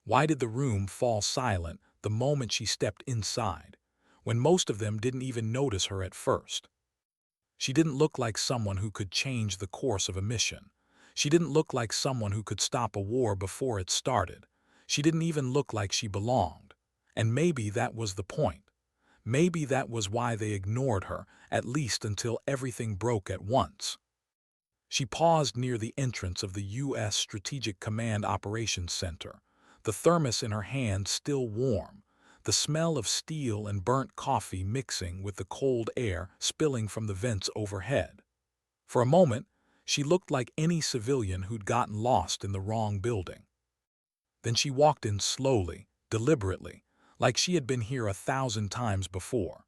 Why did the room fall silent the moment she stepped inside, when most of them didn't even notice her at first? She didn't look like someone who could change the course of a mission. She didn't look like someone who could stop a war before it started. She didn't even look like she belonged. And maybe that was the point. Maybe that was why they ignored her, at least until everything broke at once. She paused near the entrance of the U.S. Strategic Command Operations Center, the thermos in her hand still warm, the smell of steel and burnt coffee mixing with the cold air spilling from the vents overhead. For a moment, she looked like any civilian who'd gotten lost in the wrong building. Then she walked in slowly, deliberately, like she had been here 1,000 times before.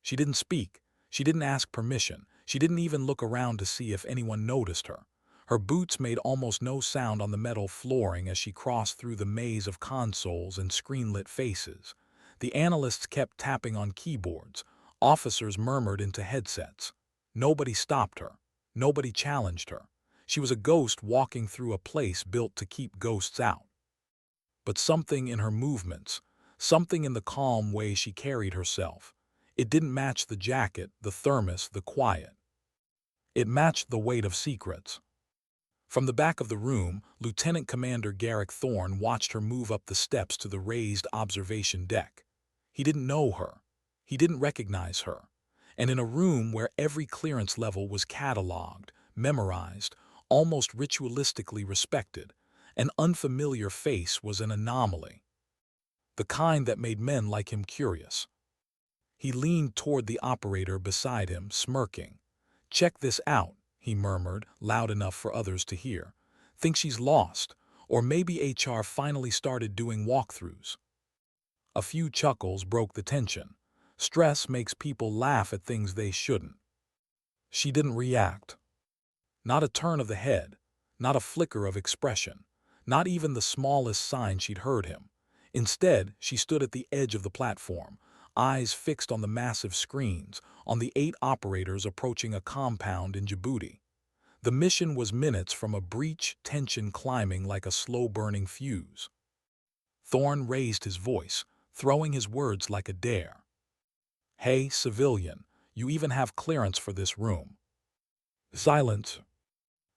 She didn't speak. She didn't ask permission. She didn't even look around to see if anyone noticed her. Her boots made almost no sound on the metal flooring as she crossed through the maze of consoles and screen-lit faces. The analysts kept tapping on keyboards. Officers murmured into headsets. Nobody stopped her. Nobody challenged her. She was a ghost walking through a place built to keep ghosts out. But something in her movements, something in the calm way she carried herself, it didn't match the jacket, the thermos, the quiet. It matched the weight of secrets. From the back of the room, Lieutenant Commander Garrick Thorne watched her move up the steps to the raised observation deck. He didn't know her. He didn't recognize her. And in a room where every clearance level was cataloged, memorized, almost ritualistically respected, an unfamiliar face was an anomaly. The kind that made men like him curious. He leaned toward the operator beside him, smirking. "Check this out," he murmured, loud enough for others to hear. "Think she's lost, or maybe HR finally started doing walkthroughs." A few chuckles broke the tension. Stress makes people laugh at things they shouldn't. She didn't react. Not a turn of the head, not a flicker of expression, not even the smallest sign she'd heard him. Instead, she stood at the edge of the platform, eyes fixed on the massive screens, on the 8 operators approaching a compound in Djibouti. The mission was minutes from a breach, tension climbing like a slow-burning fuse. Thorne raised his voice, throwing his words like a dare. "Hey, civilian, you even have clearance for this room." Silence.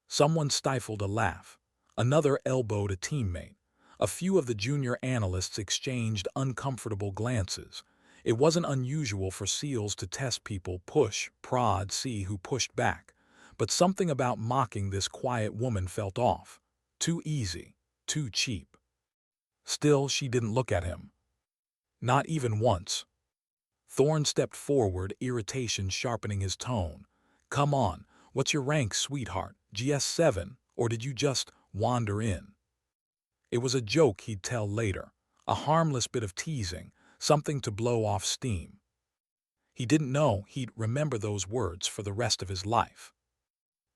Someone stifled a laugh. Another elbowed a teammate. A few of the junior analysts exchanged uncomfortable glances. It wasn't unusual for SEALs to test people, push, prod, see who pushed back. But something about mocking this quiet woman felt off. Too easy, too cheap. Still, she didn't look at him. Not even once. Thorne stepped forward, irritation sharpening his tone. "Come on, what's your rank, sweetheart? GS7, or did you just wander in?" It was a joke he'd tell later, a harmless bit of teasing, something to blow off steam. He didn't know he'd remember those words for the rest of his life.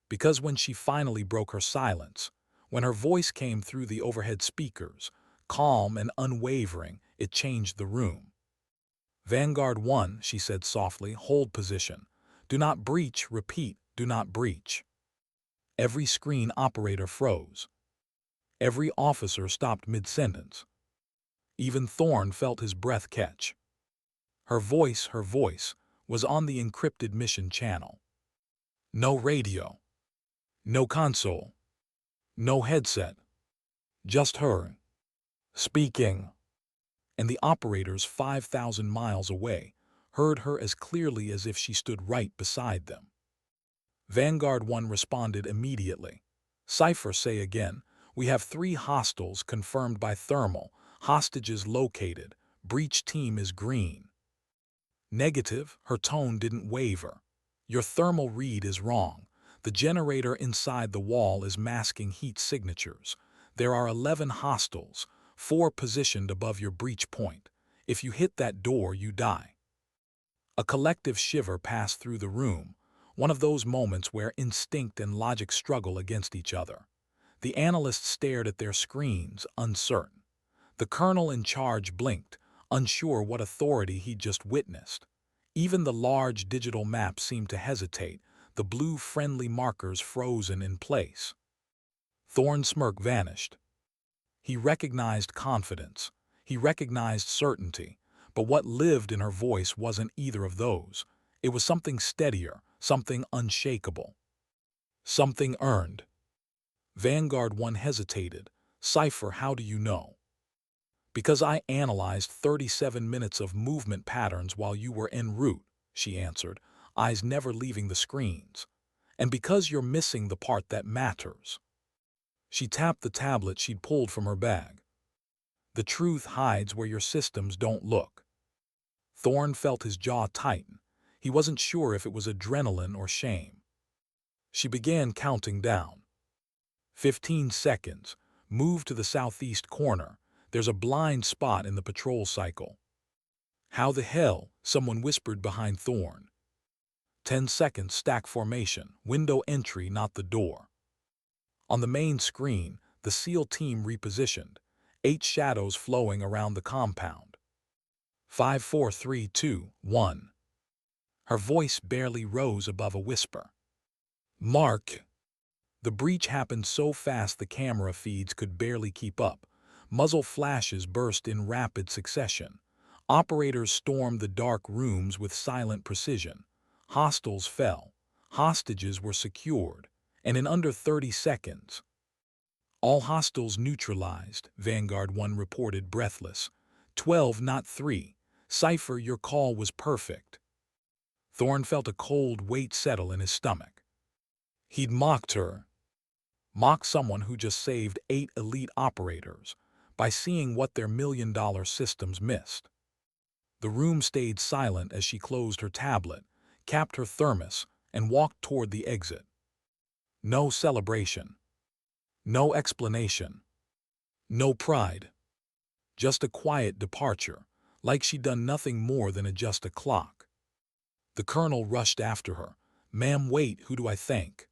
Because when she finally broke her silence, when her voice came through the overhead speakers, calm and unwavering, it changed the room. "Vanguard 1, she said softly, "hold position. Do not breach, repeat, do not breach." Every screen operator froze. Every officer stopped mid-sentence. Even Thorne felt his breath catch. Her voice, was on the encrypted mission channel. No radio. No console. No headset. Just her. Speaking. And the operators 5,000 miles away heard her as clearly as if she stood right beside them. Vanguard 1 responded immediately. "Cipher, say again. We have 3 hostiles confirmed by thermal. Hostages located. Breach team is green." "Negative," her tone didn't waver. "Your thermal read is wrong. The generator inside the wall is masking heat signatures. There are 11 hostiles, 4 positioned above your breach point. If you hit that door, you die." A collective shiver passed through the room, one of those moments where instinct and logic struggle against each other. The analysts stared at their screens, uncertain. The colonel in charge blinked, unsure what authority he'd just witnessed. Even the large digital map seemed to hesitate, the blue friendly markers frozen in place. Thorne's smirk vanished. He recognized confidence. He recognized certainty. But what lived in her voice wasn't either of those. It was something steadier, something unshakable, something earned. Vanguard 1 hesitated. "Cipher, how do you know?" "Because I analyzed 37 minutes of movement patterns while you were en route," she answered, eyes never leaving the screens. "And because you're missing the part that matters." She tapped the tablet she'd pulled from her bag. "The truth hides where your systems don't look." Thorne felt his jaw tighten. He wasn't sure if it was adrenaline or shame. She began counting down. 15 seconds. Move to the southeast corner. There's a blind spot in the patrol cycle. "How the hell?" someone whispered behind Thorne. 10 seconds. Stack formation. Window entry, not the door. On the main screen, the SEAL team repositioned. 8 shadows flowing around the compound. 5, 4, 3, 2, 1. Her voice barely rose above a whisper. "Mark." The breach happened so fast the camera feeds could barely keep up. Muzzle flashes burst in rapid succession. Operators stormed the dark rooms with silent precision. Hostiles fell. Hostages were secured. And in under 30 seconds, "All hostiles neutralized," Vanguard 1 reported, breathless. 12, not 3. "Cipher, your call was perfect." Thorne felt a cold weight settle in his stomach. He'd mocked her. Mocked someone who just saved 8 elite operators by seeing what their million-dollar systems missed. The room stayed silent as she closed her tablet, capped her thermos, and walked toward the exit. No celebration. No explanation. No pride. Just a quiet departure, like she'd done nothing more than adjust a clock. The colonel rushed after her. "Ma'am, wait, who do I thank?"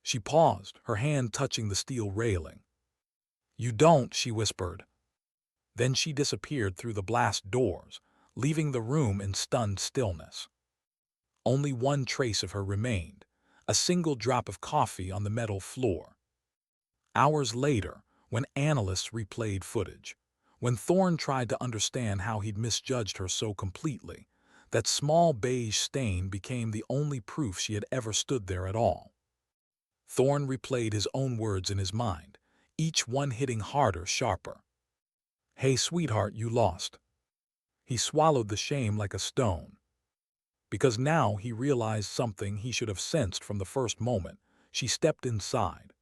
She paused, her hand touching the steel railing. "You don't," she whispered. Then she disappeared through the blast doors, leaving the room in stunned stillness. Only one trace of her remained, a single drop of coffee on the metal floor. Hours later, when analysts replayed footage, when Thorne tried to understand how he'd misjudged her so completely, that small beige stain became the only proof she had ever stood there at all. Thorne replayed his own words in his mind, each one hitting harder, sharper. "Hey, sweetheart, you lost." He swallowed the shame like a stone. Because now he realized something he should have sensed from the first moment. She stepped inside.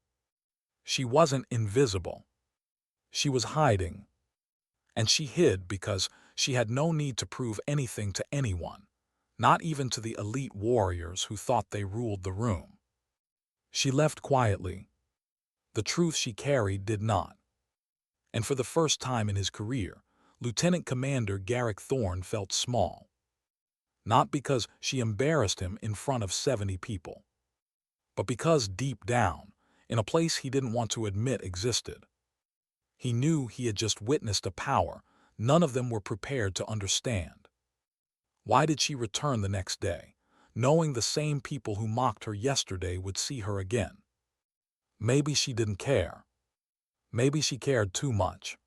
She wasn't invisible. She was hiding. And she hid because she had no need to prove anything to anyone, not even to the elite warriors who thought they ruled the room. She left quietly. The truth she carried did not. And for the first time in his career, Lieutenant Commander Garrick Thorne felt small. Not because she embarrassed him in front of 70 people, but because deep down, in a place he didn't want to admit existed, he knew he had just witnessed a power none of them were prepared to understand. Why did she return the next day, knowing the same people who mocked her yesterday would see her again? Maybe she didn't care. Maybe she cared too much.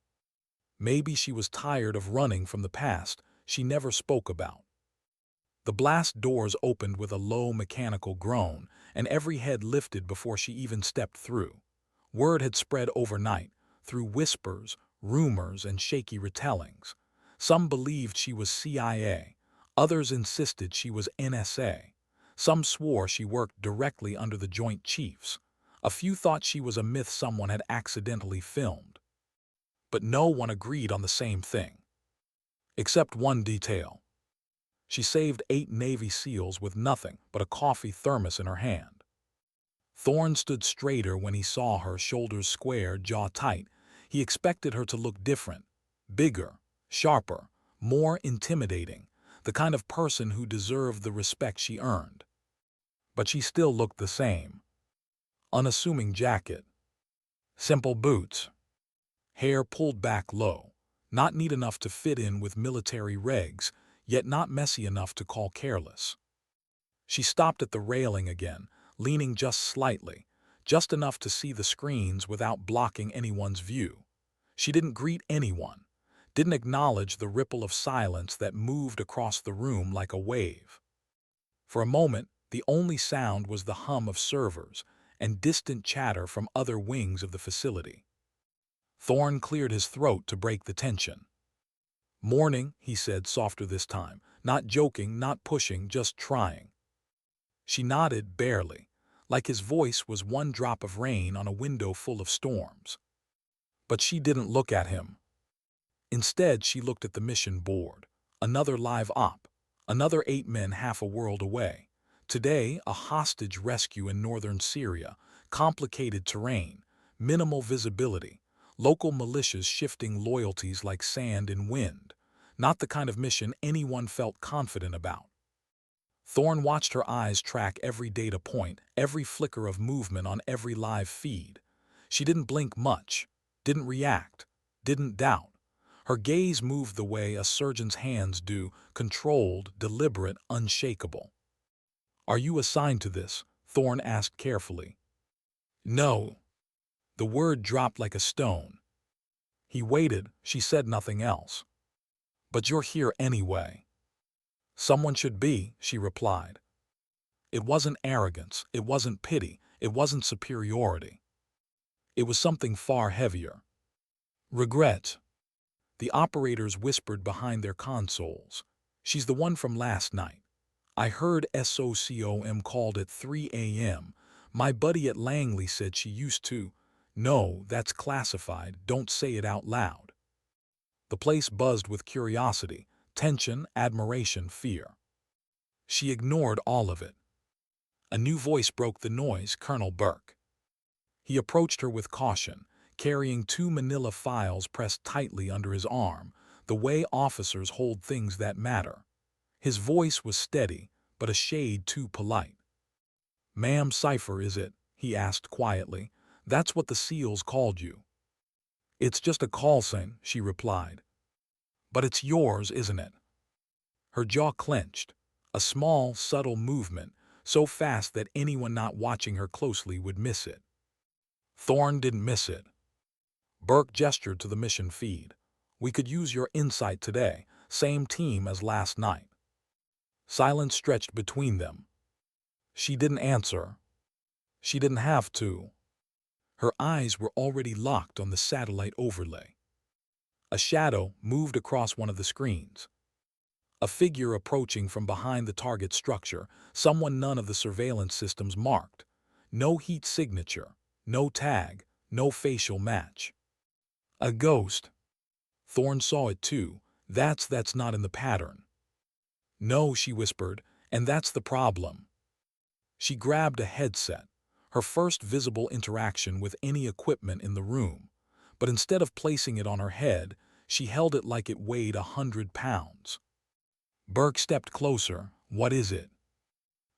Maybe she was tired of running from the past she never spoke about. The blast doors opened with a low mechanical groan, and every head lifted before she even stepped through. Word had spread overnight, through whispers, rumors, and shaky retellings. Some believed she was CIA. Others insisted she was NSA. Some swore she worked directly under the Joint Chiefs. A few thought she was a myth someone had accidentally filmed. But no one agreed on the same thing. Except one detail. She saved 8 Navy SEALs with nothing but a coffee thermos in her hand. Thorne stood straighter when he saw her, shoulders square, jaw tight. He expected her to look different, bigger, sharper, more intimidating, the kind of person who deserved the respect she earned. But she still looked the same. Unassuming jacket, simple boots, hair pulled back low, not neat enough to fit in with military regs, yet not messy enough to call careless. She stopped at the railing again, leaning just slightly, just enough to see the screens without blocking anyone's view. She didn't greet anyone, didn't acknowledge the ripple of silence that moved across the room like a wave. For a moment, the only sound was the hum of servers and distant chatter from other wings of the facility. Thorne cleared his throat to break the tension. "Morning," he said, softer this time, not joking, not pushing, just trying. She nodded barely, like his voice was one drop of rain on a window full of storms. But she didn't look at him. Instead, she looked at the mission board. Another live op. Another 8 men half a world away. Today, a hostage rescue in northern Syria. Complicated terrain. Minimal visibility. Local militias shifting loyalties like sand in wind. Not the kind of mission anyone felt confident about. Thorne watched her eyes track every data point, every flicker of movement on every live feed. She didn't blink much, didn't react, didn't doubt. Her gaze moved the way a surgeon's hands do, controlled, deliberate, unshakable. "Are you assigned to this?" Thorne asked carefully. "No." The word dropped like a stone. He waited, she said nothing else. "But you're here anyway." "Someone should be," she replied. It wasn't arrogance, it wasn't pity, it wasn't superiority. It was something far heavier. Regret. The operators whispered behind their consoles. "She's the one from last night. I heard SOCOM called at 3 a.m. My buddy at Langley said she used to." "No, that's classified, don't say it out loud." The place buzzed with curiosity, tension, admiration, fear. She ignored all of it. A new voice broke the noise, Colonel Burke. He approached her with caution, carrying 2 manila files pressed tightly under his arm, the way officers hold things that matter. His voice was steady, but a shade too polite. "Ma'am, Cipher, is it?" he asked quietly. "That's what the SEALs called you." "It's just a call sign," she replied. "But it's yours, isn't it?" Her jaw clenched, a small, subtle movement, so fast that anyone not watching her closely would miss it. Thorne didn't miss it. Burke gestured to the mission feed. "We could use your insight today, same team as last night." Silence stretched between them. She didn't answer. She didn't have to. Her eyes were already locked on the satellite overlay. A shadow moved across one of the screens. A figure approaching from behind the target structure, someone none of the surveillance systems marked. No heat signature, no tag, no facial match. A ghost. Thorne saw it too. That's not in the pattern." "No," she whispered, "and that's the problem." She grabbed a headset, her first visible interaction with any equipment in the room, but instead of placing it on her head, she held it like it weighed 100 pounds. Burke stepped closer. "What is it?"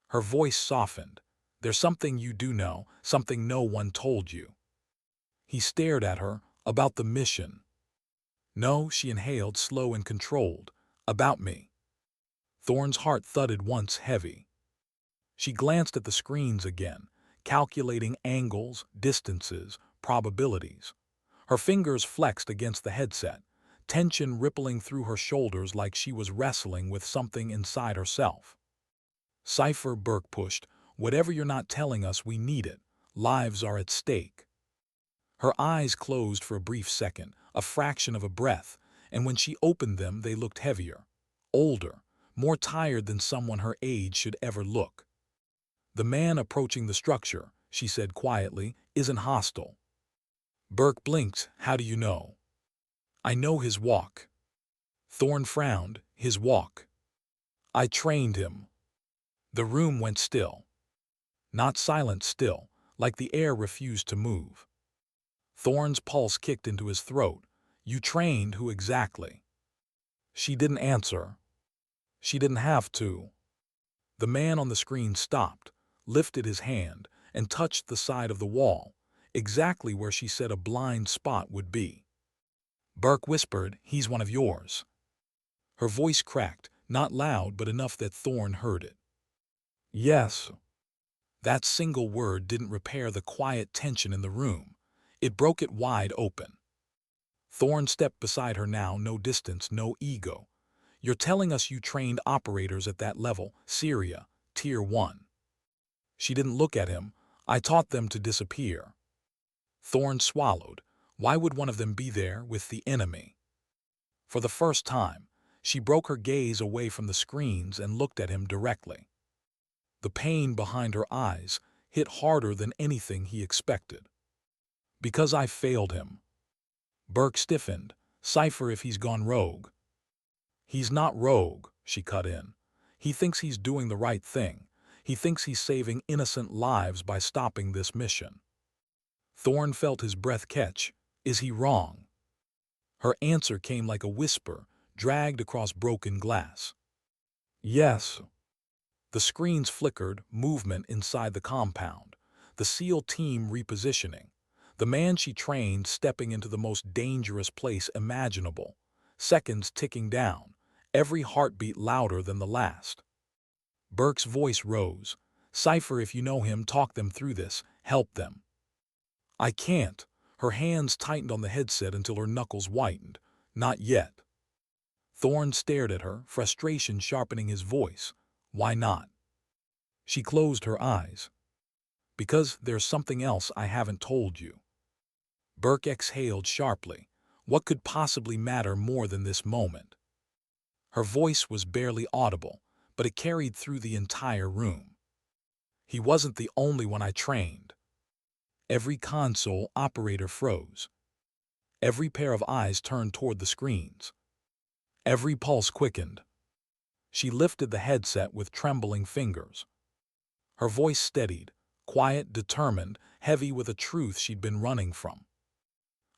Her voice softened. "There's something you do know, something no one told you." He stared at her. "About the mission." "No," she inhaled, slow and controlled. "About me." Thorne's heart thudded once heavy. She glanced at the screens again, calculating angles, distances, probabilities. Her fingers flexed against the headset, tension rippling through her shoulders like she was wrestling with something inside herself. "Cipher," Burke pushed. "Whatever you're not telling us, we need it. Lives are at stake." Her eyes closed for a brief second, a fraction of a breath, and when she opened them they looked heavier, older, more tired than someone her age should ever look. "The man approaching the structure," she said quietly, "isn't hostile." Burke blinked. "How do you know?" "I know his walk." Thorne frowned. "His walk?" "I trained him." The room went still. Not silent, still, like the air refused to move. Thorne's pulse kicked into his throat. "You trained who exactly?" She didn't answer. She didn't have to. The man on the screen stopped, lifted his hand, and touched the side of the wall, exactly where she said a blind spot would be. Burke whispered, "He's one of yours." Her voice cracked, not loud but enough that Thorne heard it. "Yes." That single word didn't repair the quiet tension in the room. It broke it wide open. Thorne stepped beside her now, no distance, no ego. You're telling us you trained operators at that level, Syria, Tier 1. She didn't look at him. I taught them to disappear. Thorne swallowed. Why would one of them be there with the enemy? For the first time, she broke her gaze away from the screens and looked at him directly. The pain behind her eyes hit harder than anything he expected. Because I failed him. Burke stiffened. Cipher if he's gone rogue. He's not rogue, she cut in. He thinks he's doing the right thing. He thinks he's saving innocent lives by stopping this mission. Thorne felt his breath catch. Is he wrong? Her answer came like a whisper, dragged across broken glass. Yes. The screens flickered, movement inside the compound. The SEAL team repositioning. The man she trained stepping into the most dangerous place imaginable. Seconds ticking down, every heartbeat louder than the last. Burke's voice rose. Cipher, if you know him, talk them through this. Help them. I can't. Her hands tightened on the headset until her knuckles whitened. Not yet. Thorne stared at her, frustration sharpening his voice. Why not? She closed her eyes. Because there's something else I haven't told you. Burke exhaled sharply. What could possibly matter more than this moment? Her voice was barely audible, but it carried through the entire room. He wasn't the only one I trained. Every console operator froze. Every pair of eyes turned toward the screens. Every pulse quickened. She lifted the headset with trembling fingers. Her voice steadied, quiet, determined, heavy with a truth she'd been running from.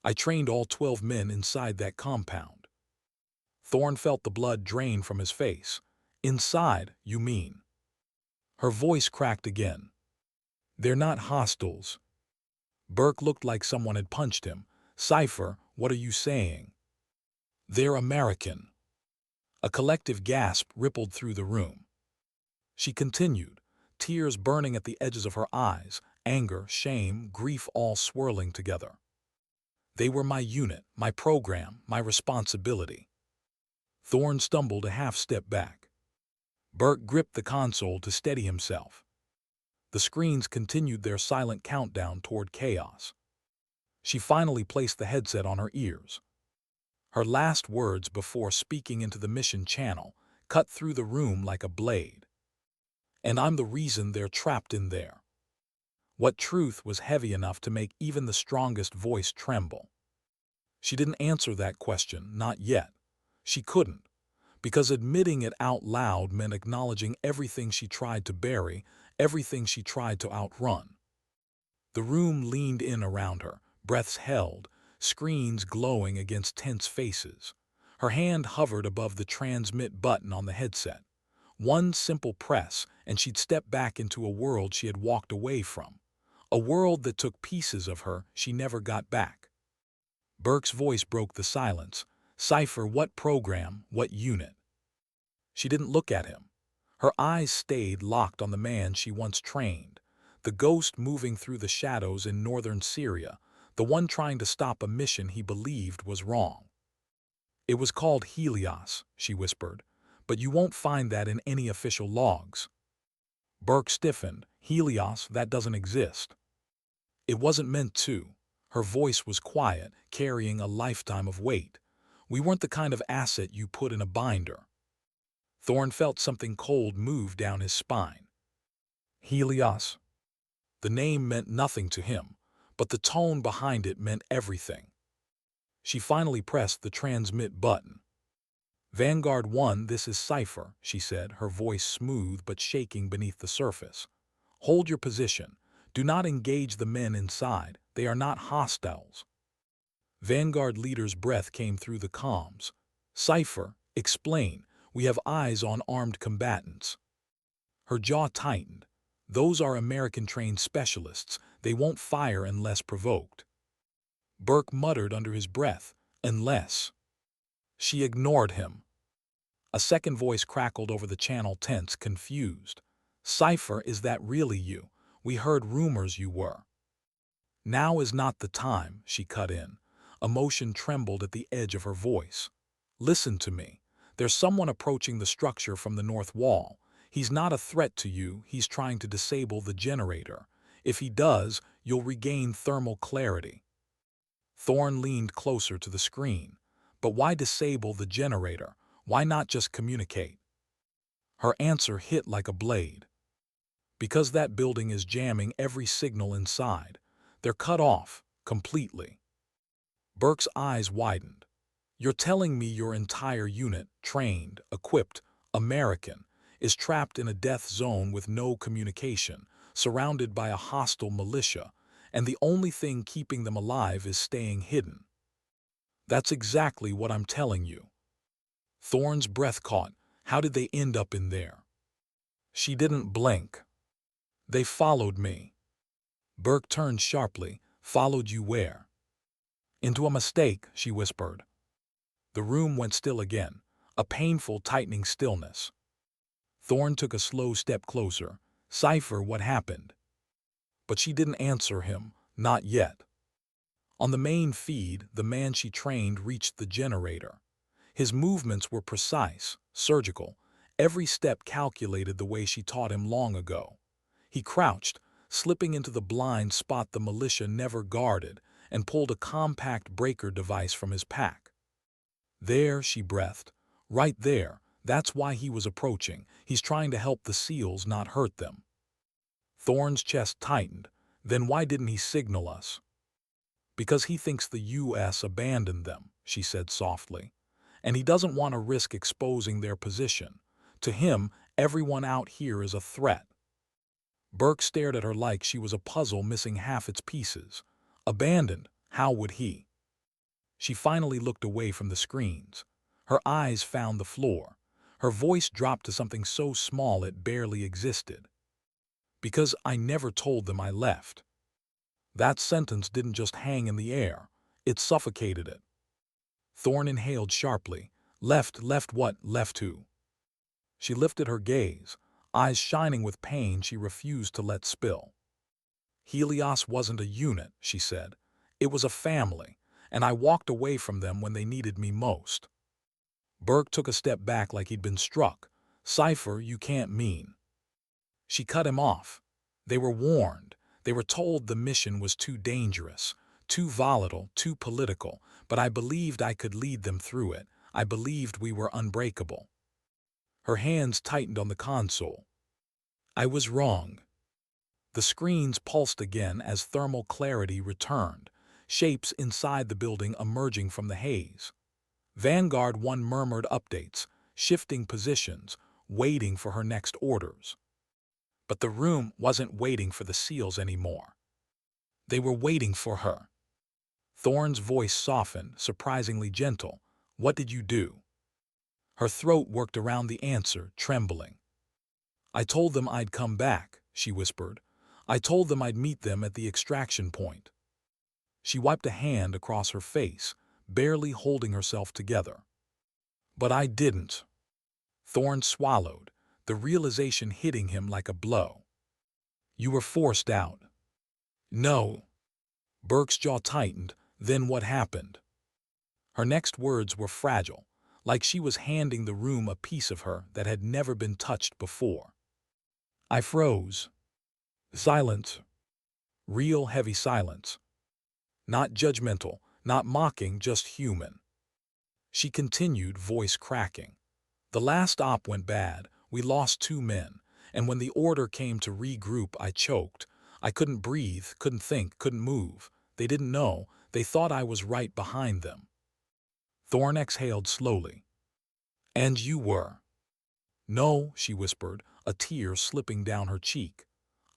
I trained all 12 men inside that compound. Thorne felt the blood drain from his face. Inside, you mean? Her voice cracked again. They're not hostiles. Burke looked like someone had punched him. Cipher, what are you saying? They're American. A collective gasp rippled through the room. She continued, tears burning at the edges of her eyes, anger, shame, grief all swirling together. They were my unit, my program, my responsibility. Thorne stumbled a half-step back. Burke gripped the console to steady himself. The screens continued their silent countdown toward chaos. She finally placed the headset on her ears. Her last words before speaking into the mission channel cut through the room like a blade. And I'm the reason they're trapped in there. What truth was heavy enough to make even the strongest voice tremble? She didn't answer that question, not yet. She couldn't, because admitting it out loud meant acknowledging everything she tried to bury, everything she tried to outrun. The room leaned in around her, breaths held, screens glowing against tense faces. Her hand hovered above the transmit button on the headset. One simple press, and she'd step back into a world she had walked away from. A world that took pieces of her she never got back. Burke's voice broke the silence. Cipher, what program, what unit? She didn't look at him. Her eyes stayed locked on the man she once trained, the ghost moving through the shadows in northern Syria, the one trying to stop a mission he believed was wrong. It was called Helios, she whispered, but you won't find that in any official logs. Burke stiffened. Helios, that doesn't exist. It wasn't meant to. Her voice was quiet, carrying a lifetime of weight. We weren't the kind of asset you put in a binder. Thorne felt something cold move down his spine. Helios. The name meant nothing to him, but the tone behind it meant everything. She finally pressed the transmit button. Vanguard 1, this is Cipher, she said, her voice smooth but shaking beneath the surface. Hold your position. Do not engage the men inside. They are not hostiles. Vanguard leader's breath came through the comms. Cipher, explain. We have eyes on armed combatants. Her jaw tightened. Those are American-trained specialists. They won't fire unless provoked. Burke muttered under his breath, unless. She ignored him. A second voice crackled over the channel, tense, confused. Cipher, is that really you? We heard rumors you were. Now is not the time, she cut in. Emotion trembled at the edge of her voice. Listen to me. There's someone approaching the structure from the north wall. He's not a threat to you, he's trying to disable the generator. If he does, you'll regain thermal clarity. Thorne leaned closer to the screen. But why disable the generator? Why not just communicate? Her answer hit like a blade. Because that building is jamming every signal inside. They're cut off, completely. Burke's eyes widened. You're telling me your entire unit, trained, equipped, American, is trapped in a death zone with no communication, surrounded by a hostile militia, and the only thing keeping them alive is staying hidden. That's exactly what I'm telling you. Thorne's breath caught. How did they end up in there? She didn't blink. They followed me. Burke turned sharply. Followed you where? Into a mistake, she whispered. The room went still again, a painful, tightening stillness. Thorne took a slow step closer. Cipher what happened. But she didn't answer him, not yet. On the main feed, the man she trained reached the generator. His movements were precise, surgical, every step calculated the way she taught him long ago. He crouched, slipping into the blind spot the militia never guarded, and pulled a compact breaker device from his pack. There, she breathed. Right there. That's why he was approaching. He's trying to help the SEALs, not hurt them. Thorne's chest tightened. Then why didn't he signal us? Because he thinks the U.S. abandoned them, she said softly. And he doesn't want to risk exposing their position. To him, everyone out here is a threat. Burke stared at her like she was a puzzle missing half its pieces. Abandoned? How would he? She finally looked away from the screens. Her eyes found the floor. Her voice dropped to something so small it barely existed. Because I never told them I left. That sentence didn't just hang in the air. It suffocated it. Thorne inhaled sharply. Left what? Left who? She lifted her gaze. Eyes shining with pain she refused to let spill. Helios wasn't a unit, she said. It was a family, and I walked away from them when they needed me most. Burke took a step back like he'd been struck. Cipher, you can't mean. She cut him off. They were warned. They were told the mission was too dangerous, too volatile, too political, but I believed I could lead them through it. I believed we were unbreakable. Her hands tightened on the console. I was wrong. The screens pulsed again as thermal clarity returned, shapes inside the building emerging from the haze. Vanguard 1 murmured updates, shifting positions, waiting for her next orders. But the room wasn't waiting for the SEALs anymore. They were waiting for her. Thorne's voice softened, surprisingly gentle. What did you do? Her throat worked around the answer, trembling. I told them I'd come back, she whispered. I told them I'd meet them at the extraction point. She wiped a hand across her face, barely holding herself together. But I didn't. Thorne swallowed, the realization hitting him like a blow. You were forced out. No. Burke's jaw tightened. Then what happened? Her next words were fragile, like she was handing the room a piece of her that had never been touched before. I froze. Silence. Real heavy silence. Not judgmental, not mocking, just human. She continued, voice cracking. The last op went bad. We lost 2 men, and when the order came to regroup, I choked. I couldn't breathe, couldn't think, couldn't move. They didn't know. They thought I was right behind them. Thorne exhaled slowly. And you were? No, she whispered, a tear slipping down her cheek.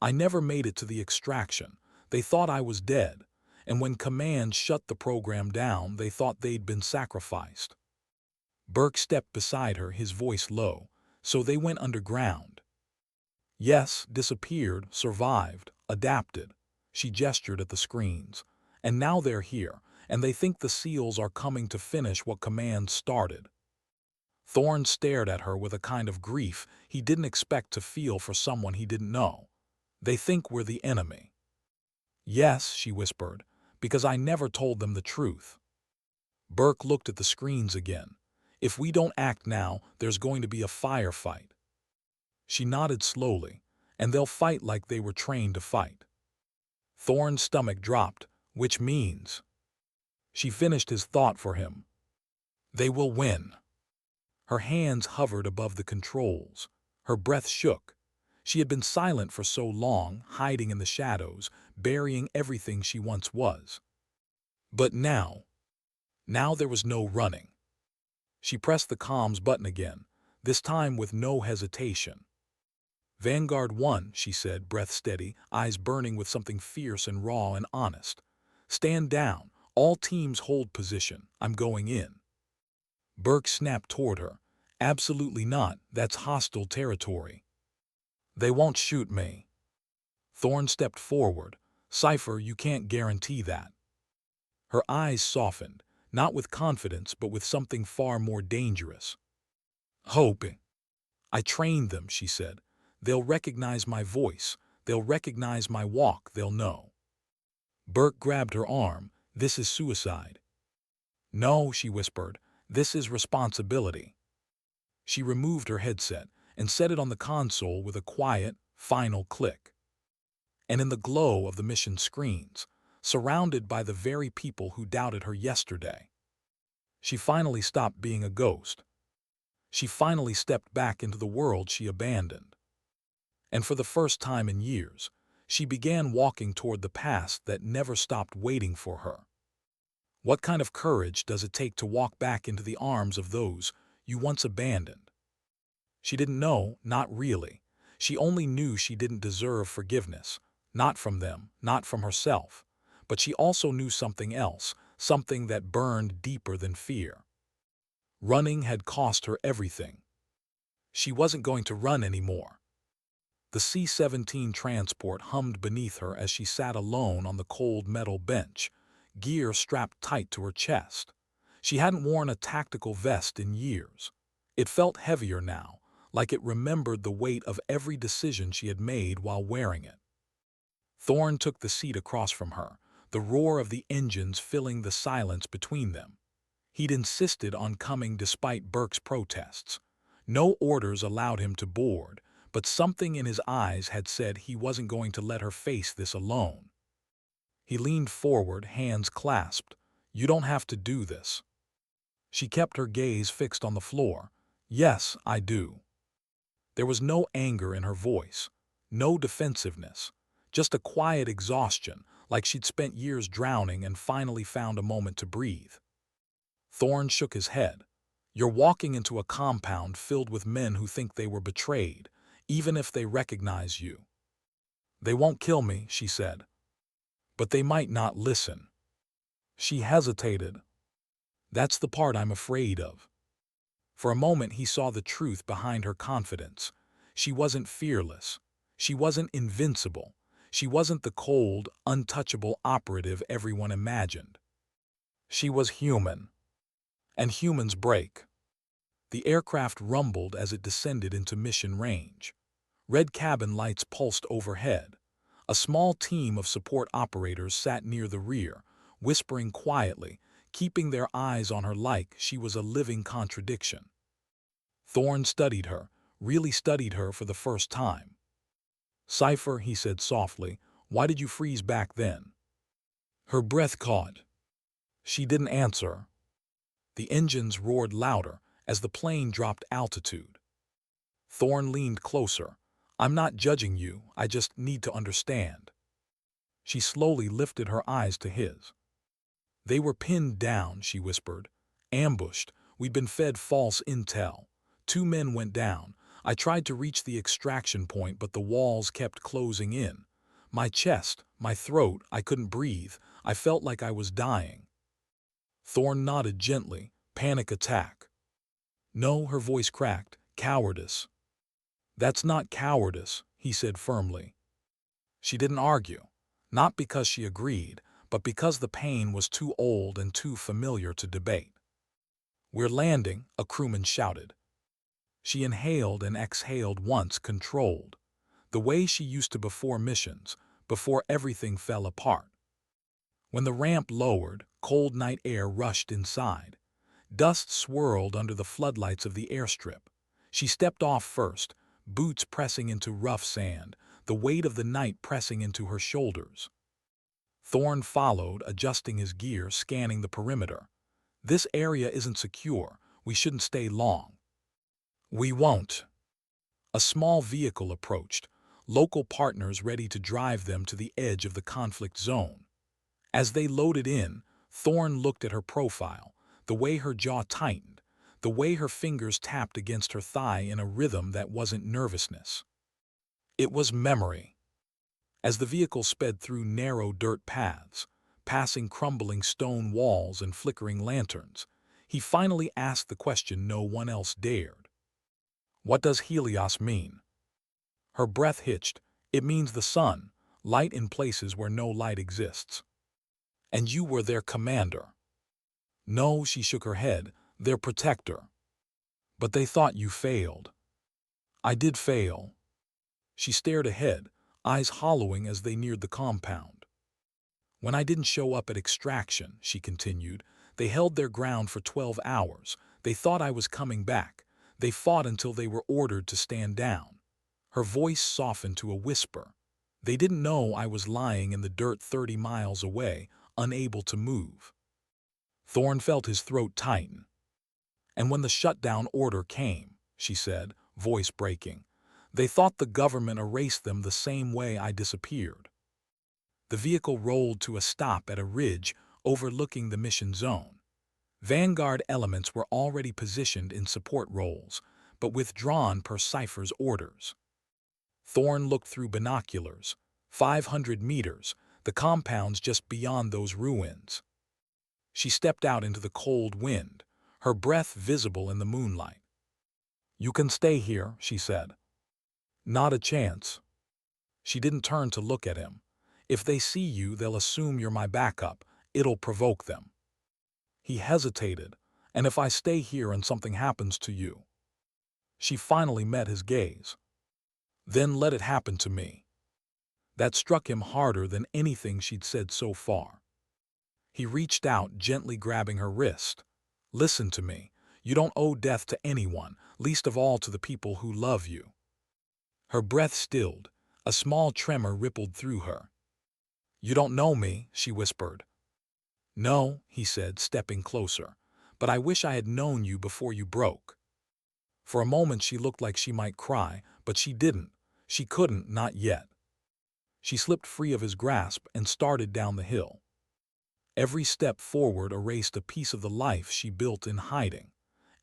I never made it to the extraction. They thought I was dead, and when command shut the program down, they thought they'd been sacrificed. Burke stepped beside her, his voice low. So they went underground. Yes, disappeared, survived, adapted. She gestured at the screens. And now they're here, and they think the SEALs are coming to finish what command started. Thorne stared at her with a kind of grief he didn't expect to feel for someone he didn't know. They think we're the enemy. Yes, she whispered, because I never told them the truth. Burke looked at the screens again. If we don't act now, there's going to be a firefight. She nodded slowly, and they'll fight like they were trained to fight. Thorne's stomach dropped, which means. She finished his thought for him. They will win. Her hands hovered above the controls. Her breath shook. She had been silent for so long, hiding in the shadows, burying everything she once was. But now there was no running. She pressed the comms button again, this time with no hesitation. Vanguard 1, she said, breath steady, eyes burning with something fierce and raw and honest. Stand down. All teams hold position. I'm going in. Burke snapped toward her. Absolutely not. That's hostile territory. They won't shoot me. Thorne stepped forward. Cypher, you can't guarantee that. Her eyes softened, not with confidence but with something far more dangerous. Hoping. I trained them, she said. They'll recognize my voice. They'll recognize my walk. They'll know. Burke grabbed her arm. This is suicide. No, she whispered. This is responsibility. She removed her headset and set it on the console with a quiet, final click. And in the glow of the mission screens, surrounded by the very people who doubted her yesterday, she finally stopped being a ghost. She finally stepped back into the world she abandoned. And for the first time in years, she began walking toward the past that never stopped waiting for her. What kind of courage does it take to walk back into the arms of those you once abandoned? She didn't know, not really. She only knew she didn't deserve forgiveness, not from them, not from herself. But she also knew something else, something that burned deeper than fear. Running had cost her everything. She wasn't going to run anymore. The C-17 transport hummed beneath her as she sat alone on the cold metal bench, gear strapped tight to her chest. She hadn't worn a tactical vest in years. It felt heavier now, like it remembered the weight of every decision she had made while wearing it. Thorne took the seat across from her, the roar of the engines filling the silence between them. He'd insisted on coming despite Burke's protests. No orders allowed him to board, but something in his eyes had said he wasn't going to let her face this alone. He leaned forward, hands clasped. You don't have to do this. She kept her gaze fixed on the floor. Yes, I do. There was no anger in her voice, no defensiveness, just a quiet exhaustion, like she'd spent years drowning and finally found a moment to breathe. Thorne shook his head. You're walking into a compound filled with men who think they were betrayed, even if they recognize you. They won't kill me, she said. But they might not listen. She hesitated. That's the part I'm afraid of. For a moment he saw the truth behind her confidence. She wasn't fearless. She wasn't invincible. She wasn't the cold, untouchable operative everyone imagined. She was human. And humans break. The aircraft rumbled as it descended into mission range. Red cabin lights pulsed overhead. A small team of support operators sat near the rear, whispering quietly, keeping their eyes on her like she was a living contradiction. Thorne studied her, really studied her for the first time. Cypher, he said softly, why did you freeze back then? Her breath caught. She didn't answer. The engines roared louder as the plane dropped altitude. Thorne leaned closer. I'm not judging you, I just need to understand. She slowly lifted her eyes to his. They were pinned down, she whispered. Ambushed. We'd been fed false intel. 2 men went down. I tried to reach the extraction point, but the walls kept closing in. My chest, my throat, I couldn't breathe. I felt like I was dying. Thorne nodded gently. Panic attack. No, her voice cracked. Cowardice. That's not cowardice, he said firmly. She didn't argue. Not because she agreed, but because the pain was too old and too familiar to debate. We're landing, a crewman shouted. She inhaled and exhaled once, controlled, the way she used to before missions, before everything fell apart. When the ramp lowered, cold night air rushed inside. Dust swirled under the floodlights of the airstrip. She stepped off first, boots pressing into rough sand, the weight of the night pressing into her shoulders. Thorne followed, adjusting his gear, scanning the perimeter. This area isn't secure. We shouldn't stay long. We won't. A small vehicle approached, local partners ready to drive them to the edge of the conflict zone. As they loaded in, Thorne looked at her profile, the way her jaw tightened, the way her fingers tapped against her thigh in a rhythm that wasn't nervousness. It was memory. As the vehicle sped through narrow dirt paths, passing crumbling stone walls and flickering lanterns, he finally asked the question no one else dared. What does Helios mean? Her breath hitched. It means the sun, light in places where no light exists. And you were their commander. No, she shook her head, their protector. But they thought you failed. I did fail. She stared ahead, eyes hollowing as they neared the compound. When I didn't show up at extraction, she continued, they held their ground for 12 hours. They thought I was coming back. They fought until they were ordered to stand down. Her voice softened to a whisper. They didn't know I was lying in the dirt 30 miles away, unable to move. Thorne felt his throat tighten. And when the shutdown order came, she said, voice breaking, they thought the government erased them the same way I disappeared. The vehicle rolled to a stop at a ridge overlooking the mission zone. Vanguard elements were already positioned in support roles, but withdrawn per Cypher's orders. Thorne looked through binoculars. 500 meters, the compound's just beyond those ruins. She stepped out into the cold wind, her breath visible in the moonlight. You can stay here, she said. Not a chance. She didn't turn to look at him. If they see you, they'll assume you're my backup. It'll provoke them. He hesitated. And if I stay here and something happens to you? She finally met his gaze. Then let it happen to me. That struck him harder than anything she'd said so far. He reached out, gently grabbing her wrist. Listen to me. You don't owe death to anyone, least of all to the people who love you. Her breath stilled. A small tremor rippled through her. You don't know me, she whispered. No, he said, stepping closer. But I wish I had known you before you broke. For a moment she looked like she might cry, but she didn't. She couldn't, not yet. She slipped free of his grasp and started down the hill. Every step forward erased a piece of the life she built in hiding.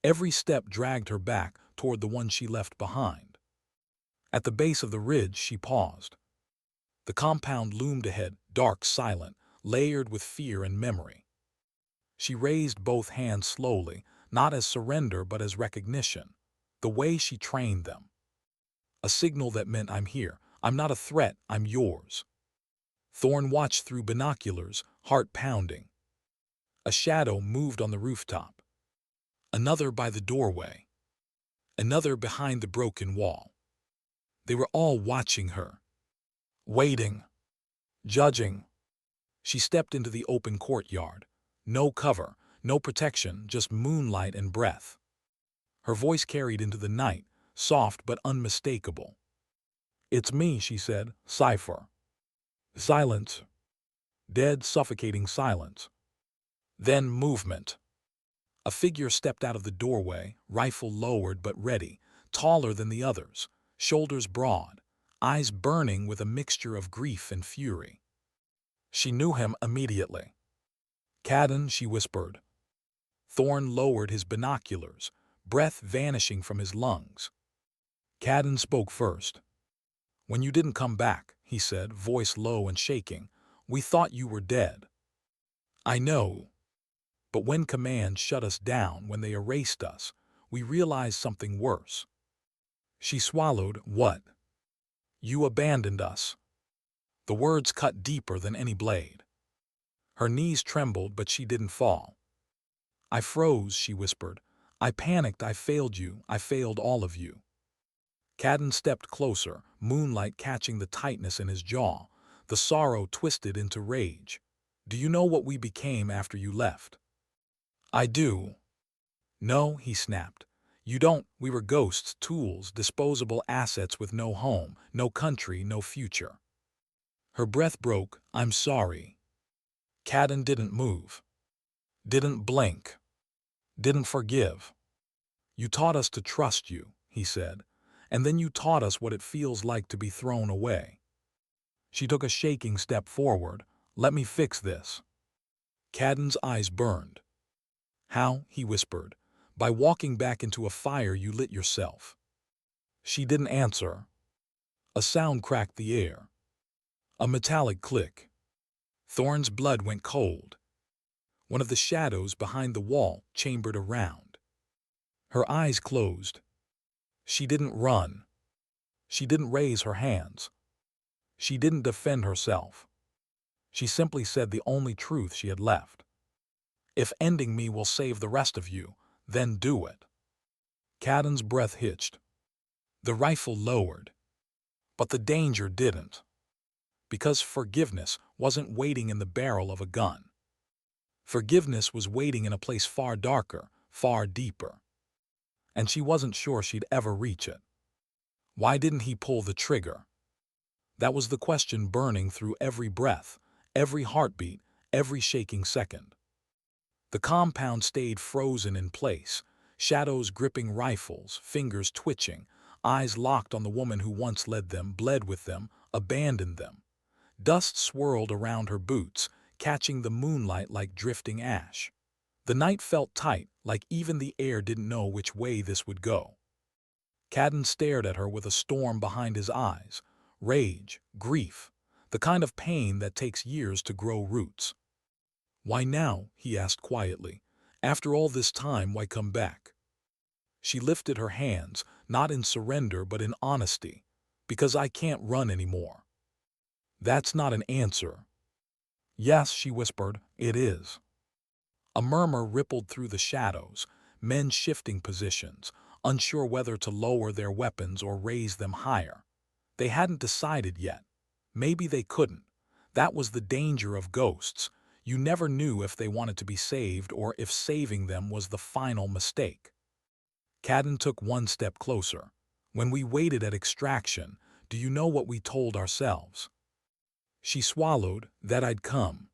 Every step dragged her back toward the one she left behind. At the base of the ridge, she paused. The compound loomed ahead, dark, silent, layered with fear and memory. She raised both hands slowly, not as surrender but as recognition, the way she trained them. A signal that meant I'm here. I'm not a threat, I'm yours. Thorne watched through binoculars, heart pounding. A shadow moved on the rooftop. Another by the doorway. Another behind the broken wall. They were all watching her. Waiting. Judging. She stepped into the open courtyard. No cover, no protection, just moonlight and breath. Her voice carried into the night, soft but unmistakable. It's me, she said, Cypher. Silence. Dead, suffocating silence. Then movement. A figure stepped out of the doorway, rifle lowered but ready, taller than the others, shoulders broad, eyes burning with a mixture of grief and fury. She knew him immediately. Cadden, she whispered. Thorne lowered his binoculars, breath vanishing from his lungs. Cadden spoke first. When you didn't come back, he said, voice low and shaking, we thought you were dead. I know. But when command shut us down, when they erased us, we realized something worse. She swallowed. What? You abandoned us. The words cut deeper than any blade. Her knees trembled, but she didn't fall. I froze, she whispered. I panicked. I failed you. I failed all of you. Cadden stepped closer, moonlight catching the tightness in his jaw, the sorrow twisted into rage. Do you know what we became after you left? I do. No, he snapped. You don't. We were ghosts, tools, disposable assets with no home, no country, no future. Her breath broke. I'm sorry. Cadden didn't move. Didn't blink. Didn't forgive. You taught us to trust you, he said, and then you taught us what it feels like to be thrown away. She took a shaking step forward. Let me fix this. Cadden's eyes burned. How? He whispered. By walking back into a fire you lit yourself. She didn't answer. A sound cracked the air. A metallic click. Thorne's blood went cold. One of the shadows behind the wall chambered around. Her eyes closed. She didn't run. She didn't raise her hands. She didn't defend herself. She simply said the only truth she had left. If ending me will save the rest of you, then do it. Cadden's breath hitched. The rifle lowered. But the danger didn't. Because forgiveness wasn't waiting in the barrel of a gun. Forgiveness was waiting in a place far darker, far deeper. And she wasn't sure she'd ever reach it. Why didn't he pull the trigger? That was the question burning through every breath, every heartbeat, every shaking second. The compound stayed frozen in place, shadows gripping rifles, fingers twitching, eyes locked on the woman who once led them, bled with them, abandoned them. Dust swirled around her boots, catching the moonlight like drifting ash. The night felt tight, like even the air didn't know which way this would go. Cadden stared at her with a storm behind his eyes. Rage, grief, the kind of pain that takes years to grow roots. Why now? He asked quietly. After all this time, why come back? She lifted her hands, not in surrender but in honesty. Because I can't run anymore. That's not an answer. Yes, she whispered, it is. A murmur rippled through the shadows, men shifting positions, unsure whether to lower their weapons or raise them higher. They hadn't decided yet. Maybe they couldn't. That was the danger of ghosts. You never knew if they wanted to be saved or if saving them was the final mistake. Cadden took one step closer. When we waited at extraction, do you know what we told ourselves? She swallowed, that I'd come.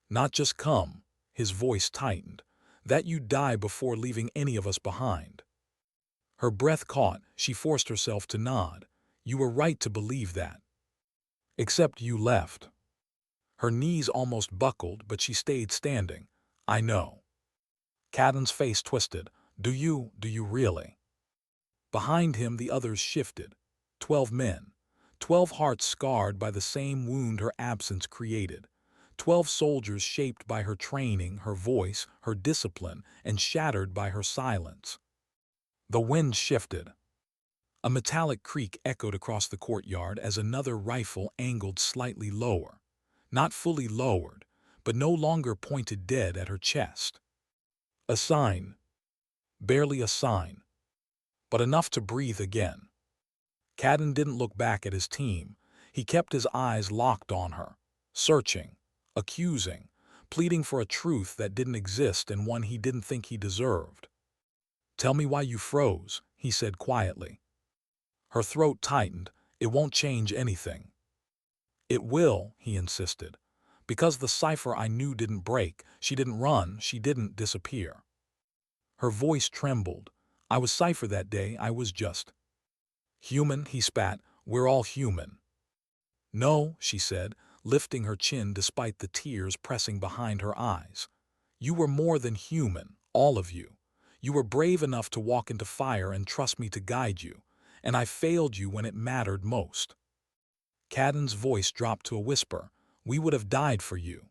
Not just come, his voice tightened, that you'd die before leaving any of us behind. Her breath caught, she forced herself to nod. You were right to believe that. Except you left. Her knees almost buckled, but she stayed standing. I know. Cadden's face twisted. Do you really? Behind him the others shifted. 12 men. 12 hearts scarred by the same wound her absence created. 12 soldiers shaped by her training, her voice, her discipline, and shattered by her silence. The wind shifted. A metallic creak echoed across the courtyard as another rifle angled slightly lower. Not fully lowered, but no longer pointed dead at her chest. A sign. Barely a sign. But enough to breathe again. Cadden didn't look back at his team. He kept his eyes locked on her, searching, accusing, pleading for a truth that didn't exist and one he didn't think he deserved. Tell me why you froze, he said quietly. Her throat tightened. It won't change anything. It will, he insisted. Because the cipher I knew didn't break. She didn't run. She didn't disappear. Her voice trembled. I was cipher that day. I was just human, he spat. We're all human. No, she said, lifting her chin despite the tears pressing behind her eyes. You were more than human, all of you. You were brave enough to walk into fire and trust me to guide you, and I failed you when it mattered most. Cadden's voice dropped to a whisper. We would have died for you.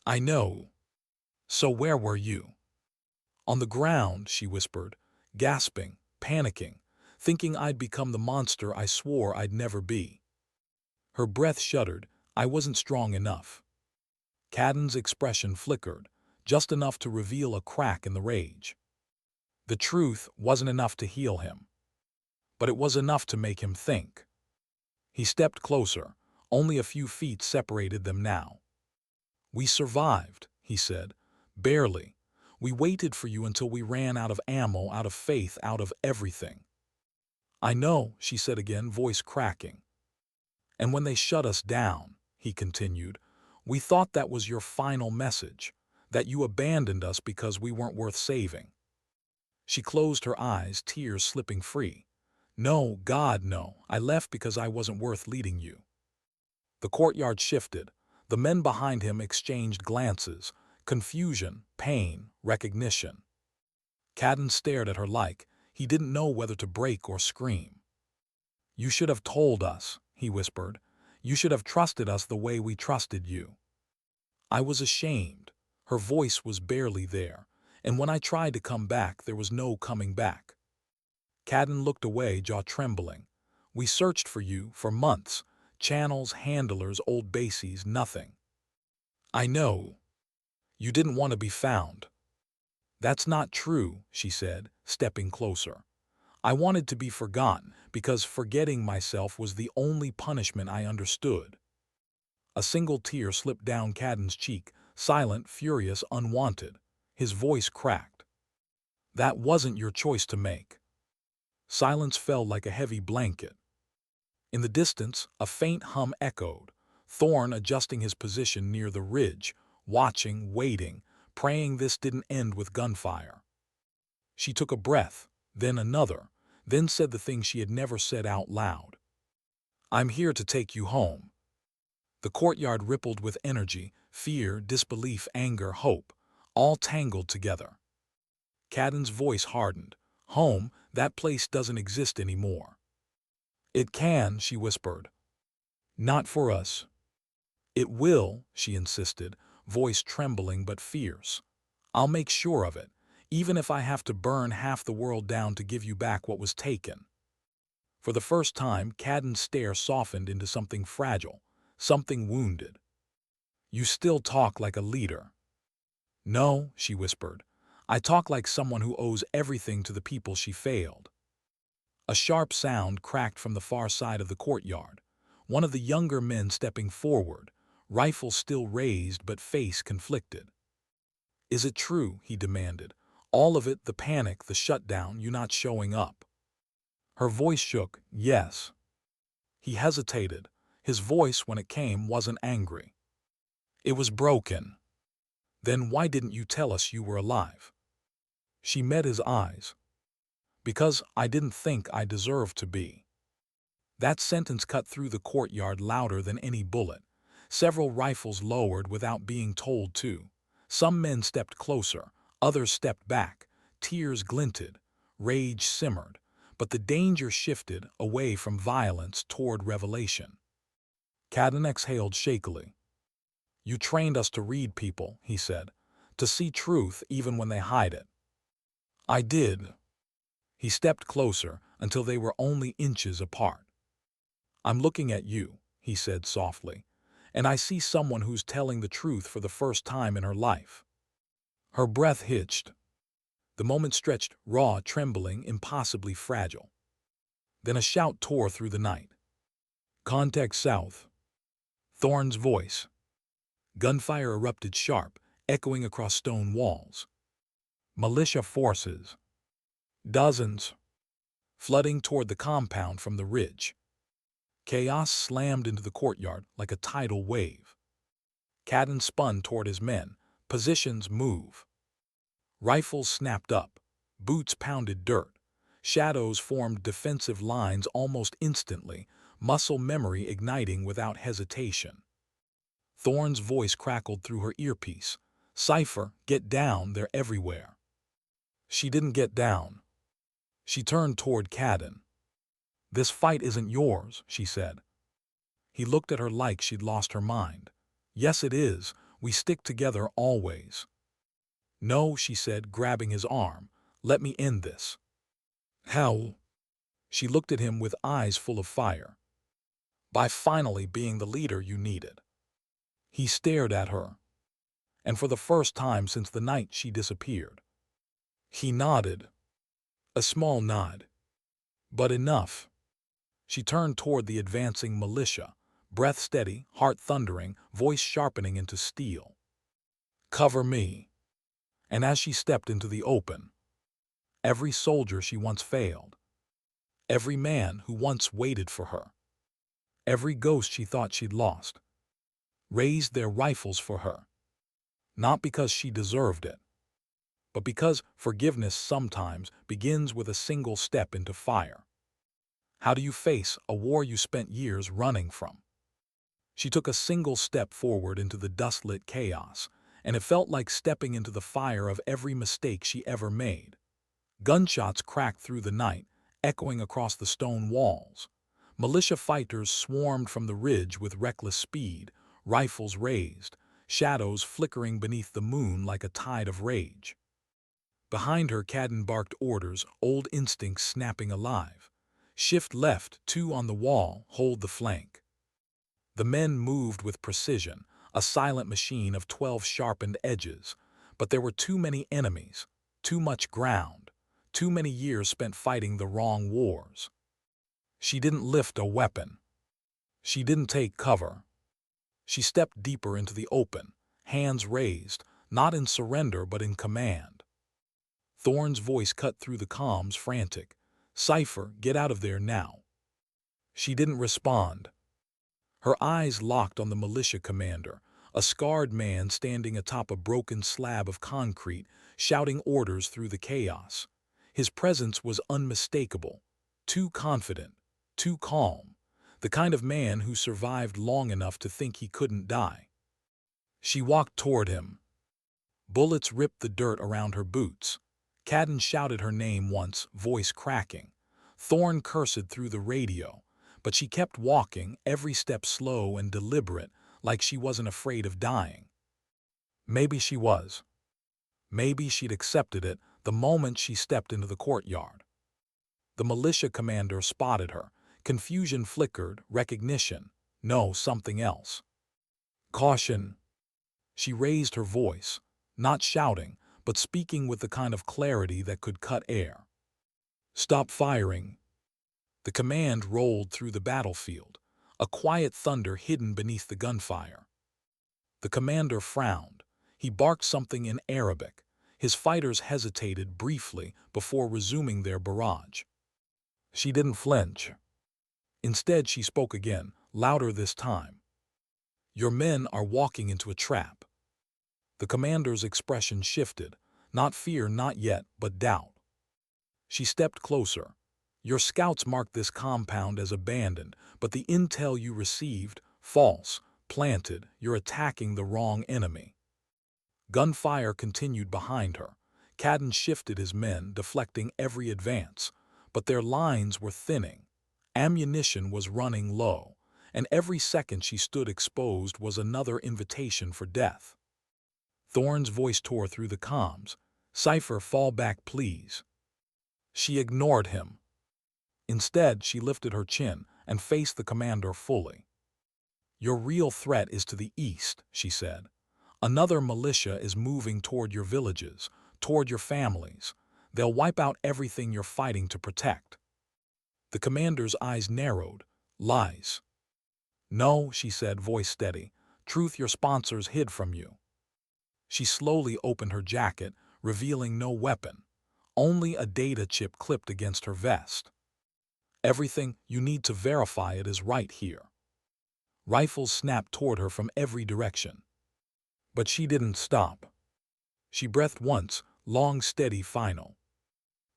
I know. So where were you? On the ground, she whispered, gasping, panicking, thinking I'd become the monster I swore I'd never be. Her breath shuddered. I wasn't strong enough. Cadden's expression flickered, just enough to reveal a crack in the rage. The truth wasn't enough to heal him, but it was enough to make him think. He stepped closer. Only a few feet separated them now. "We survived," he said. "Barely. We waited for you until we ran out of ammo, out of faith, out of everything." "I know," she said again, voice cracking. "And when they shut us down," he continued, "we thought that was your final message, that you abandoned us because we weren't worth saving." She closed her eyes, tears slipping free. "No, God, no. I left because I wasn't worth leading you." The courtyard shifted. The men behind him exchanged glances, confusion, pain, recognition. Cadden stared at her like he didn't know whether to break or scream. "You should have told us," he whispered. "You should have trusted us the way we trusted you." I was ashamed. Her voice was barely there, and when I tried to come back, there was no coming back. Cadden looked away, jaw trembling. "We searched for you for months. Channels, handlers, old bases, nothing." "I know. You didn't want to be found." "That's not true," she said, stepping closer. "I wanted to be forgotten, because forgetting myself was the only punishment I understood." A single tear slipped down Cadden's cheek, silent, furious, unwanted. His voice cracked. "That wasn't your choice to make." Silence fell like a heavy blanket. In the distance, a faint hum echoed. Thorne adjusting his position near the ridge, watching, waiting, praying this didn't end with gunfire. She took a breath, then another, then said the thing she had never said out loud. "I'm here to take you home." The courtyard rippled with energy, fear, disbelief, anger, hope, all tangled together. Cadden's voice hardened. "Home, that place doesn't exist anymore." "It can," she whispered. "Not for us." "It will," she insisted, voice trembling but fierce. "I'll make sure of it, even if I have to burn half the world down to give you back what was taken." For the first time, Cadden's stare softened into something fragile, something wounded. "You still talk like a leader." "No," she whispered. "I talk like someone who owes everything to the people she failed." A sharp sound cracked from the far side of the courtyard. One of the younger men stepping forward, rifle still raised but face conflicted. "Is it true?" he demanded. "All of it, the panic, the shutdown, you not showing up?" Her voice shook. "Yes." He hesitated. His voice, when it came, wasn't angry. "It was broken." "Then why didn't you tell us you were alive?" She met his eyes. "Because I didn't think I deserved to be." That sentence cut through the courtyard louder than any bullet. Several rifles lowered without being told to. Some men stepped closer, others stepped back. Tears glinted, rage simmered, but the danger shifted away from violence toward revelation. Cadden exhaled shakily. "You trained us to read people," he said, "to see truth even when they hide it." "I did." He stepped closer until they were only inches apart. "I'm looking at you," he said softly, "and I see someone who's telling the truth for the first time in her life." Her breath hitched. The moment stretched, raw, trembling, impossibly fragile. Then a shout tore through the night. "Contact south." Thorne's voice. Gunfire erupted sharp, echoing across stone walls. "Militia forces." Dozens. Flooding toward the compound from the ridge. Chaos slammed into the courtyard like a tidal wave. Cadden spun toward his men. Positions move. Rifles snapped up. Boots pounded dirt. Shadows formed defensive lines almost instantly, muscle memory igniting without hesitation. Thorne's voice crackled through her earpiece. "Cypher, get down, they're everywhere." She didn't get down. She turned toward Cadden. "This fight isn't yours," she said. He looked at her like she'd lost her mind. "Yes, it is. We stick together always." "No," she said, grabbing his arm. "Let me end this." "How?" She looked at him with eyes full of fire. "By finally being the leader you needed." He stared at her. And for the first time since the night she disappeared. He nodded. A small nod. But enough. She turned toward the advancing militia, breath steady, heart thundering, voice sharpening into steel. Cover me. And as she stepped into the open, every soldier she once failed, every man who once waited for her, every ghost she thought she'd lost, raised their rifles for her, not because she deserved it, but because forgiveness sometimes begins with a single step into fire. How do you face a war you spent years running from? She took a single step forward into the dust-lit chaos, and it felt like stepping into the fire of every mistake she ever made. Gunshots cracked through the night, echoing across the stone walls. Militia fighters swarmed from the ridge with reckless speed, rifles raised, shadows flickering beneath the moon like a tide of rage. Behind her, Cadden barked orders, old instincts snapping alive. Shift left, 2 on the wall, hold the flank. The men moved with precision, a silent machine of 12 sharpened edges. But there were too many enemies, too much ground, too many years spent fighting the wrong wars. She didn't lift a weapon. She didn't take cover. She stepped deeper into the open, hands raised, not in surrender but in command. Thorne's voice cut through the comms, frantic. "Cypher, get out of there now." She didn't respond. Her eyes locked on the militia commander, a scarred man standing atop a broken slab of concrete, shouting orders through the chaos. His presence was unmistakable, too confident, too calm, the kind of man who survived long enough to think he couldn't die. She walked toward him. Bullets ripped the dirt around her boots. Cadden shouted her name once, voice cracking. Thorne cursed through the radio, but she kept walking, every step slow and deliberate, like she wasn't afraid of dying. Maybe she was. Maybe she'd accepted it the moment she stepped into the courtyard. The militia commander spotted her. Confusion flickered, recognition. No, something else. Caution. She raised her voice, not shouting, but speaking with the kind of clarity that could cut air. Stop firing. The command rolled through the battlefield, a quiet thunder hidden beneath the gunfire. The commander frowned. He barked something in Arabic. His fighters hesitated briefly before resuming their barrage. She didn't flinch. Instead, she spoke again, louder this time. Your men are walking into a trap. The commander's expression shifted, not fear, not yet, but doubt. She stepped closer. Your scouts marked this compound as abandoned, but the intel you received, false, planted. You're attacking the wrong enemy. Gunfire continued behind her. Cadden shifted his men, deflecting every advance, but their lines were thinning. Ammunition was running low, and every second she stood exposed was another invitation for death. Thorne's voice tore through the comms. Cypher, fall back, please. She ignored him. Instead, she lifted her chin and faced the commander fully. Your real threat is to the east, she said. Another militia is moving toward your villages, toward your families. They'll wipe out everything you're fighting to protect. The commander's eyes narrowed. Lies. No, she said, voice steady. Truth your sponsors hid from you. She slowly opened her jacket, revealing no weapon, only a data chip clipped against her vest. Everything you need to verify it is right here. Rifles snapped toward her from every direction. But she didn't stop. She breathed once, long, steady, final.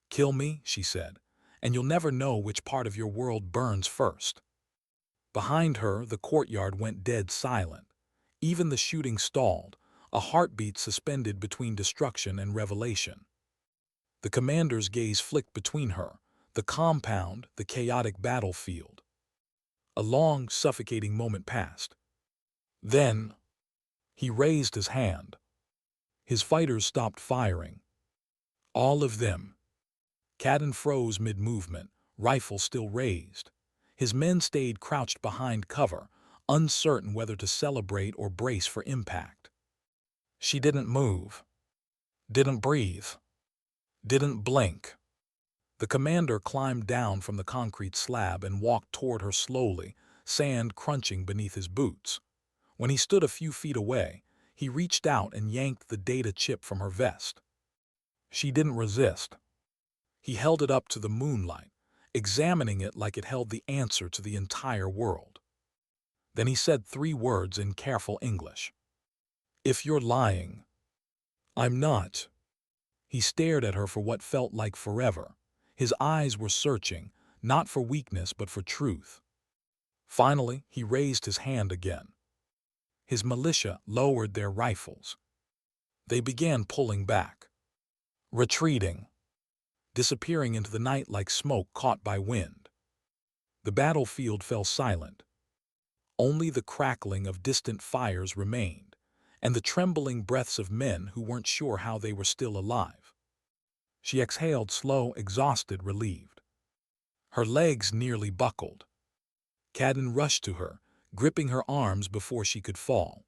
Kill me, she said, and you'll never know which part of your world burns first. Behind her, the courtyard went dead silent. Even the shooting stalled, a heartbeat suspended between destruction and revelation. The commander's gaze flicked between her, the compound, the chaotic battlefield. A long, suffocating moment passed. Then, he raised his hand. His fighters stopped firing. All of them. Cadden froze mid-movement, rifle still raised. His men stayed crouched behind cover, uncertain whether to celebrate or brace for impact. She didn't move, didn't breathe, didn't blink. The commander climbed down from the concrete slab and walked toward her slowly, sand crunching beneath his boots. When he stood a few feet away, He reached out and yanked the data chip from her vest. She didn't resist. He held it up to the moonlight, examining it like it held the answer to the entire world. Then he said 3 words in careful English. "If you're lying." "I'm not." He stared at her for what felt like forever. His eyes were searching, not for weakness but for truth. Finally, he raised his hand again. His militia lowered their rifles. They began pulling back, retreating, disappearing into the night like smoke caught by wind. The battlefield fell silent. Only the crackling of distant fires remained, and the trembling breaths of men who weren't sure how they were still alive. She exhaled, slow, exhausted, relieved. Her legs nearly buckled. Cadden rushed to her, gripping her arms before she could fall.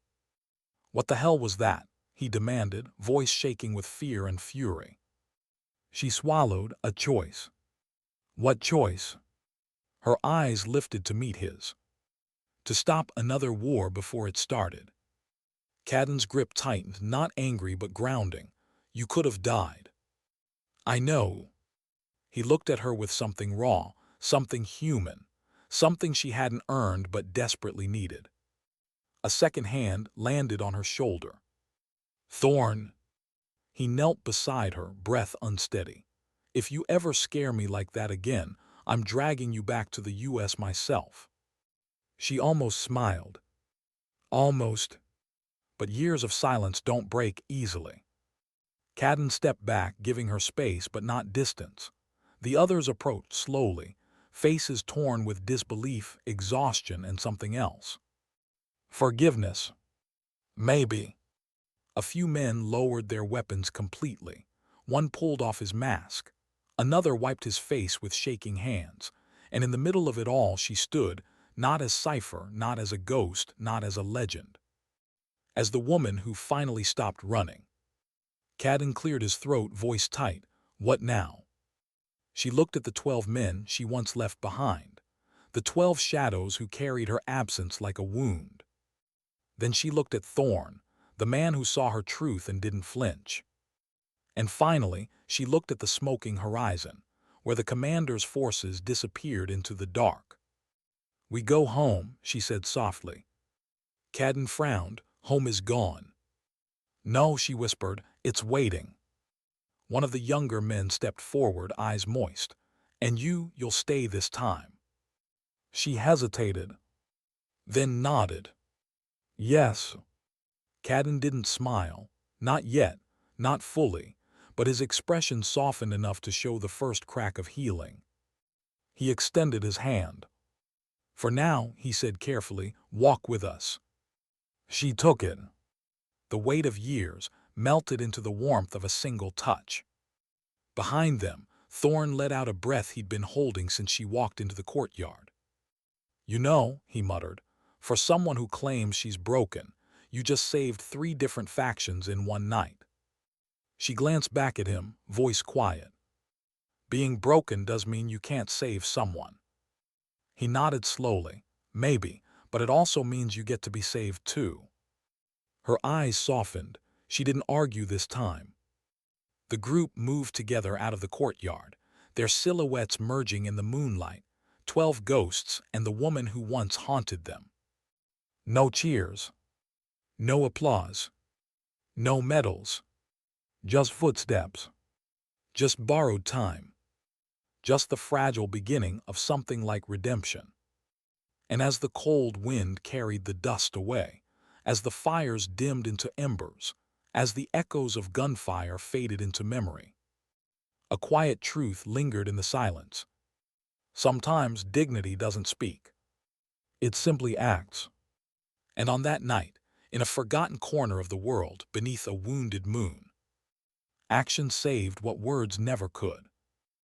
"What the hell was that?" he demanded, voice shaking with fear and fury. She swallowed. "A choice." "What choice?" Her eyes lifted to meet his. "To stop another war before it started." Cadden's grip tightened, not angry but grounding. "You could have died." "I know." He looked at her with something raw, something human, something she hadn't earned but desperately needed. A second hand landed on her shoulder. "Thorn." He knelt beside her, breath unsteady. "If you ever scare me like that again, I'm dragging you back to the U.S. myself." She almost smiled. Almost. But years of silence don't break easily. Cadden stepped back, giving her space but not distance. The others approached slowly, faces torn with disbelief, exhaustion, and something else. Forgiveness. Maybe. A few men lowered their weapons completely. One pulled off his mask. Another wiped his face with shaking hands. And in the middle of it all she stood, not as Cypher, not as a ghost, not as a legend. As the woman who finally stopped running. Cadden cleared his throat, voice tight. "What now?" She looked at the 12 men she once left behind, the 12 shadows who carried her absence like a wound. Then she looked at Thorn, the man who saw her truth and didn't flinch. And finally, she looked at the smoking horizon, where the commander's forces disappeared into the dark. "We go home," she said softly. Cadden frowned. "Home is gone." "No," she whispered, "it's waiting." One of the younger men stepped forward, eyes moist. "And you'll stay this time." She hesitated, then nodded. "Yes." Cadden didn't smile. Not yet, not fully, but his expression softened enough to show the first crack of healing. He extended his hand. "For now," he said carefully, "walk with us." She took it. The weight of years melted into the warmth of a single touch. Behind them, Thorn let out a breath he'd been holding since she walked into the courtyard. "You know," he muttered, "for someone who claims she's broken, you just saved 3 different factions in one night." She glanced back at him, voice quiet. "Being broken does mean you can't save someone." He nodded slowly. "Maybe, but it also means you get to be saved too." Her eyes softened. She didn't argue this time. The group moved together out of the courtyard, their silhouettes merging in the moonlight, 12 ghosts and the woman who once haunted them. No cheers. No applause. No medals. Just footsteps. Just borrowed time. Just the fragile beginning of something like redemption. And as the cold wind carried the dust away, as the fires dimmed into embers, as the echoes of gunfire faded into memory, a quiet truth lingered in the silence. Sometimes dignity doesn't speak. It simply acts. And on that night, in a forgotten corner of the world beneath a wounded moon, action saved what words never could.